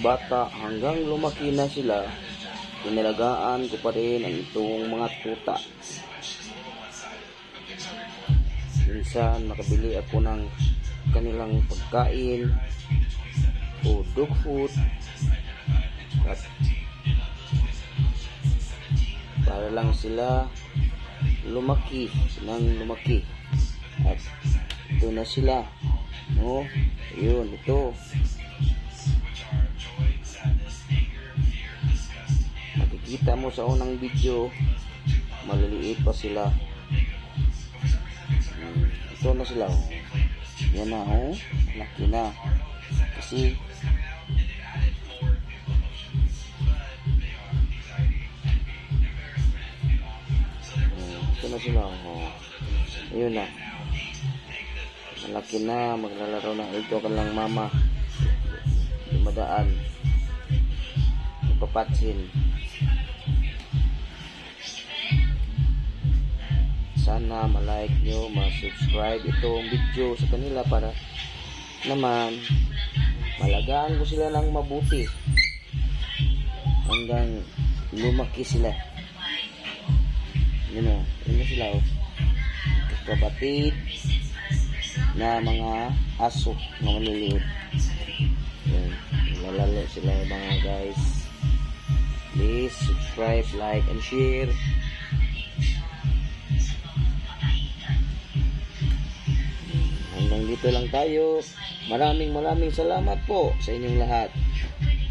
bata hanggang lumaki na sila, inalagaan ko pa rin ang itong mga tuta. Minsan nakabili ako ng kanilang pagkain o dog food at para lang sila lumaki at ito na sila, no? Ayun, ito makikita mo sa unang video, maliliit pa sila. Ito na sila, oh. Yan na, oh. Laki na kasi ito na sila, oh. Ayun na, malaki na, maglalaro na. Ito ka lang mama, dumadaan, ipapatsin. Sana ma-like nyo, ma-subscribe itong video sa kanila para naman malagaan ko sila ng mabuti hanggang lumaki sila. Yun o, yun na sila o, kapatid na mga aso na maliliit. Yun, lalalo sila mga guys. Please subscribe, like, and share. Hanggang dito lang tayo. Maraming salamat po sa inyong lahat.